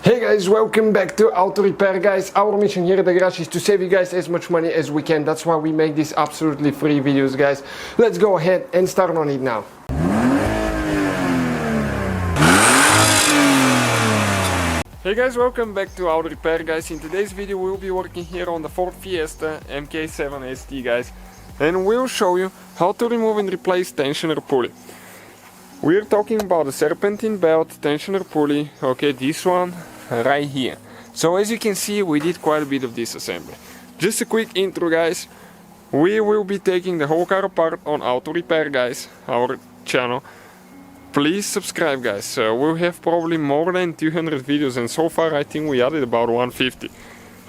Hey guys, welcome back to Auto Repair guys. Our mission here at the garage is to save you guys as much money as we can. That's why we make these absolutely free videos guys. Let's go ahead and start on it now. Hey guys, welcome back to Auto Repair guys. In today's video we'll be working here on the Ford Fiesta MK7 ST guys. And we'll show you how to remove and replace tensioner pulley. We're talking about the Serpentine belt tensioner pulley, okay, this one right here. So as you can see, we did quite a bit of disassembly. Just a quick intro guys, we will be taking the whole car apart on Auto Repair guys, our channel. Please subscribe guys, we'll have probably more than 200 videos and so far I think we added about 150.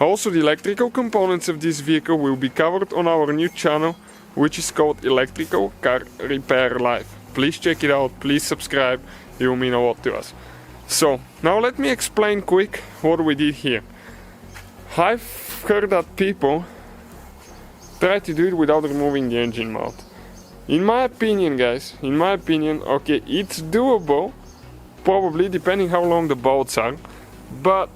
Also the electrical components of this vehicle will be covered on our new channel, which is called Electrical Car Repair Live. Please check it out, please subscribe, it will mean a lot to us. So, now let me explain quick what we did here. I've heard that people try to do it without removing the engine mount. In my opinion guys, okay, it's doable, probably depending how long the bolts are, but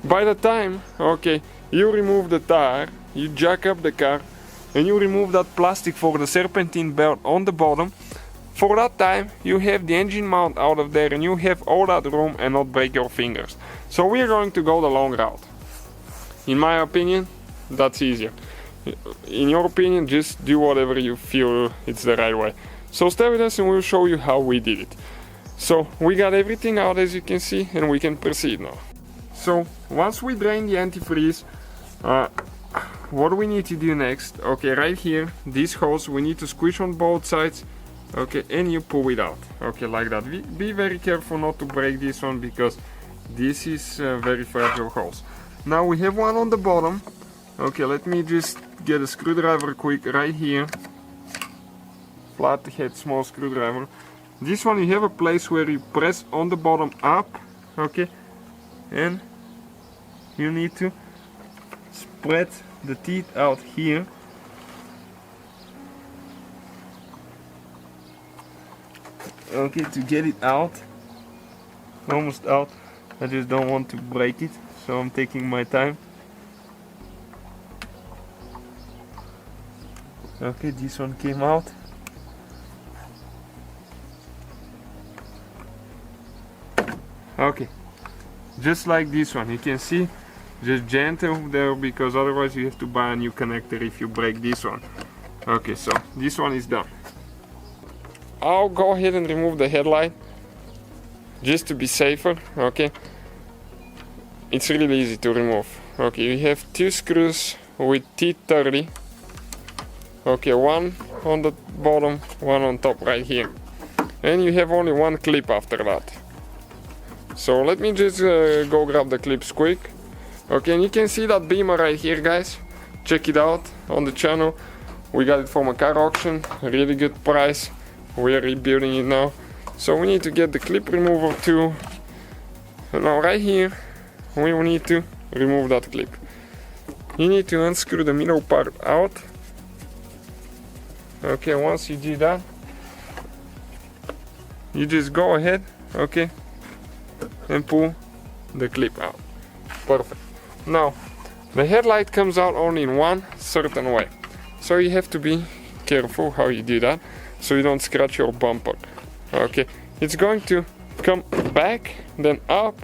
by the time, okay, you remove the tire, you jack up the car, and you remove that plastic for the Serpentine belt on the bottom, for that time you have the engine mount out of there and you have all that room and not break your fingers. So we're going to go the long route. In my opinion, that's easier. In your opinion, just do whatever you feel it's the right way. So stay with us and we'll show you how we did it. So we got everything out as you can see and we can proceed now. So once we drain the antifreeze, what we need to do next, okay, right here, this hose, we need to squish on both sides, okay, and you pull it out, okay, like that. Be very careful not to break this one because this is very fragile hose. Now we have one on the bottom, okay, let me just get a screwdriver quick right here, flathead small screwdriver. This one you have a place where you press on the bottom up, okay, and you need to spread the teeth out here. Okay, to get it out, almost out. I just don't want to break it, so I'm taking my time. Okay, this one came out. Okay, just like this one, you can see, just gentle there because otherwise you have to buy a new connector if you break this one. Okay, so this one is done. I'll go ahead and remove the headlight just to be safer, okay. It's really easy to remove. Okay, you have two screws with T30, okay, one on the bottom, one on top right here, and you have only one clip after that. So let me just go grab the clips quick. Okay, and you can see that beamer right here guys, check it out on the channel. We got it from a car auction, really good price. We're rebuilding it now, so we need to get the clip remover too. And now right here we will need to remove that clip. You need to unscrew the middle part out. Okay, once you do that, you just go ahead, okay, and pull the clip out. Perfect. Now the headlight comes out only in one certain way, so you have to be careful how you do that so you don't scratch your bumper. Okay, it's going to come back then up.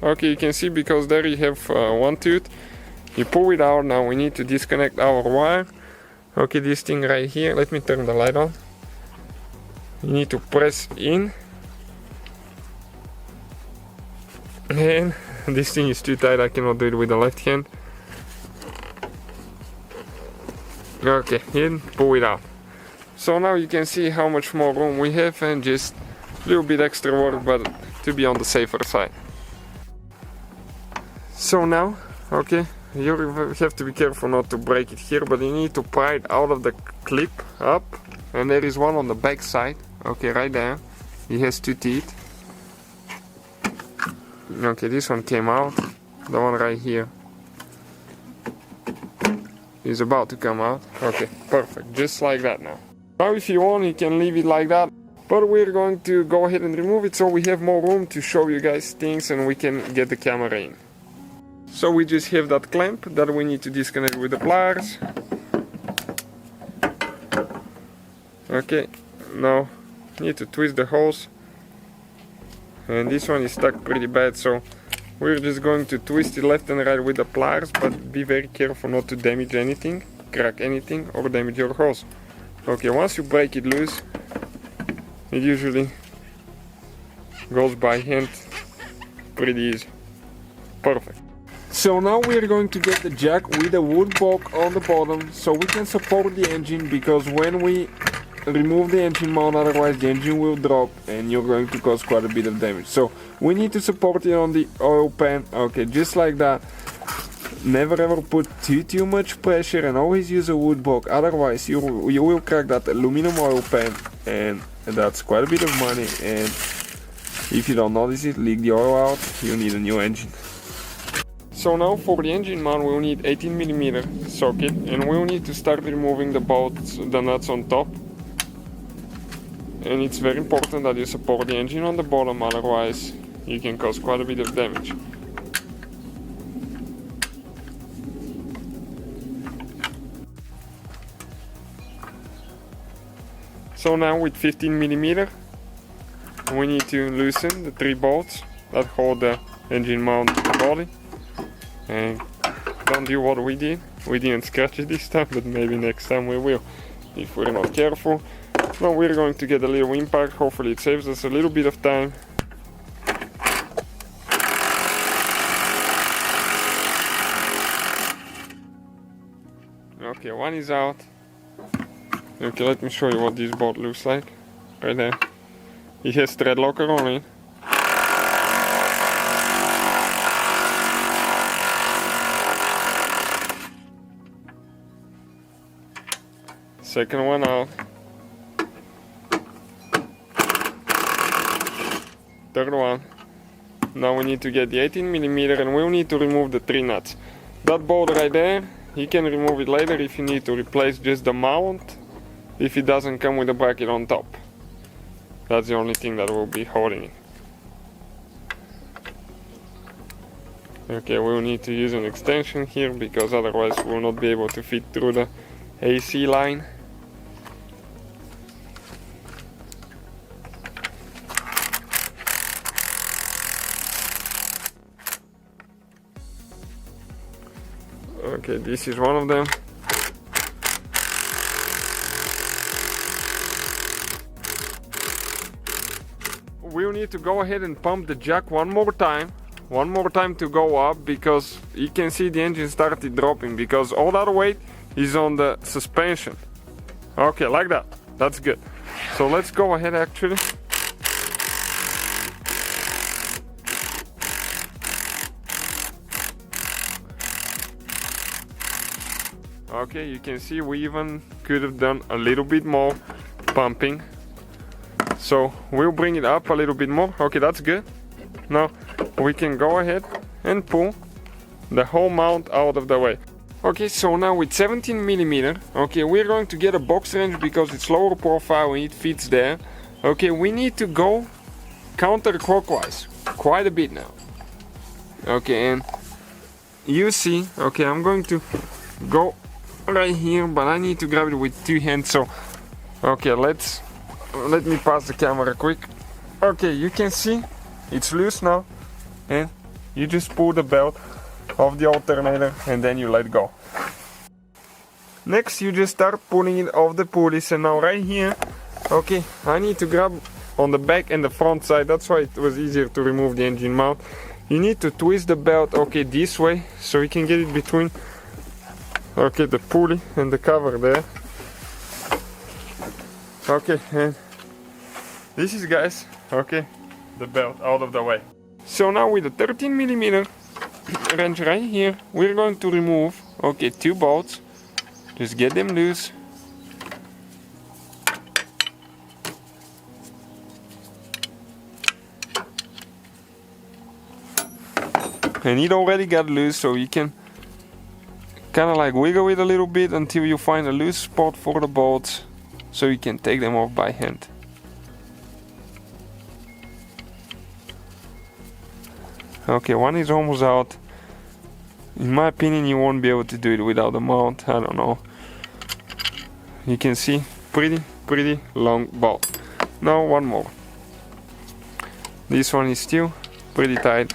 Okay, you can see because there you have one tooth. You pull it out. Now we need to disconnect our wire. Okay, this thing right here, let me turn the light on. You need to press in, and this thing is too tight, I cannot do it with the left hand. Okay, and pull it out. So now you can see how much more room we have and just a little bit extra work, but to be on the safer side. So now, okay, you have to be careful not to break it here, but you need to pry it out of the clip up, and there is one on the back side, okay, right there. It has two teeth. Okay, this one came out, the one right here is about to come out. Okay, perfect, just like that now. Now if you want, you can leave it like that. But we're going to go ahead and remove it so we have more room to show you guys things and we can get the camera in. So we just have that clamp that we need to disconnect with the pliers. Okay, now need to twist the hose, and this one is stuck pretty bad, so we're just going to twist it left and right with the pliers, but be very careful not to damage anything, crack anything or damage your hose. Okay, once you break it loose, it usually goes by hand pretty easy. Perfect. So now we're going to get the jack with a wood block on the bottom so we can support the engine, because when we remove the engine mount, otherwise the engine will drop and you're going to cause quite a bit of damage. So we need to support it on the oil pan. Okay, just like that. Never ever put too much pressure and always use a wood block, otherwise you will crack that aluminum oil pan, and that's quite a bit of money, and if you don't notice it, leak the oil out, you need a new engine. So now for the engine mount we'll need 18mm socket, and we'll need to start removing the bolts, the nuts on top. And it's very important that you support the engine on the bottom, otherwise you can cause quite a bit of damage. So now with 15mm we need to loosen the 3 bolts that hold the engine mount to the body. And don't do what we did. We didn't scratch it this time, but maybe next time we will, if we're not careful. Now we're going to get a little impact, hopefully it saves us a little bit of time. Okay, one is out. Okay, let me show you what this bolt looks like. Right there. It has thread locker on it. Second one out. Third one. Now we need to get the 18mm and we'll need to remove the 3 nuts. That bolt right there, you can remove it later if you need to replace just the mount, if it doesn't come with a bracket on top. That's the only thing that will be holding it. Okay, we'll need to use an extension here because otherwise we'll not be able to fit through the AC line. Okay, this is one of them. We'll need to go ahead and pump the jack one more time to go up, because you can see the engine started dropping because all that weight is on the suspension. Okay, like that. That's good. So let's go ahead actually. Okay, you can see we even could have done a little bit more pumping. So we'll bring it up a little bit more. Okay, that's good. Now we can go ahead and pull the whole mount out of the way. Okay, so now with 17mm, okay, we're going to get a box wrench because it's lower profile and it fits there. Okay, we need to go counterclockwise quite a bit now. Okay, and you see, okay, I'm going to go right here, but I need to grab it with 2 hands. So okay, let me pass the camera quick. Okay, you can see it's loose now, and you just pull the belt of the alternator and then you let go. Next you just start pulling it off the pulleys, and now right here, okay, I need to grab on the back and the front side. That's why it was easier to remove the engine mount. You need to twist the belt, okay, this way, so you can get it between, okay, the pulley and the cover there. Okay, and this is, guys, okay, the belt out of the way. So now with the 13mm wrench right here, we're going to remove, okay, 2 bolts. Just get them loose. And it already got loose, so you can kind of like wiggle it a little bit until you find a loose spot for the bolts, so you can take them off by hand. Okay, one is almost out. In my opinion, you won't be able to do it without a mount. I don't know. You can see pretty long bolt. Now one more. This one is still pretty tight.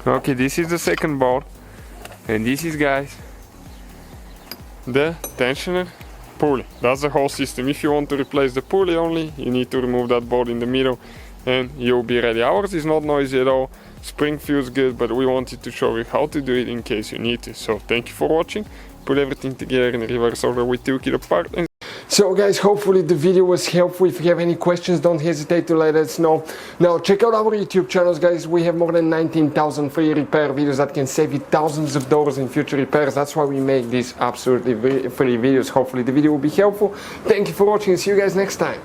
Okay, this is the second bolt, and this is, guys, the tensioner pulley. That's the whole system. If you want to replace the pulley only, you need to remove that bolt in the middle and you'll be ready. Ours is not noisy at all, spring feels good, but we wanted to show you how to do it in case you need to. So thank you for watching. Put everything together in reverse order. We took it apart. So guys, hopefully the video was helpful. If you have any questions, don't hesitate to let us know. Now check out our YouTube channels, guys. We have more than 19,000 free repair videos that can save you thousands of dollars in future repairs. That's why we make these absolutely free videos. Hopefully the video will be helpful. Thank you for watching. See you guys next time.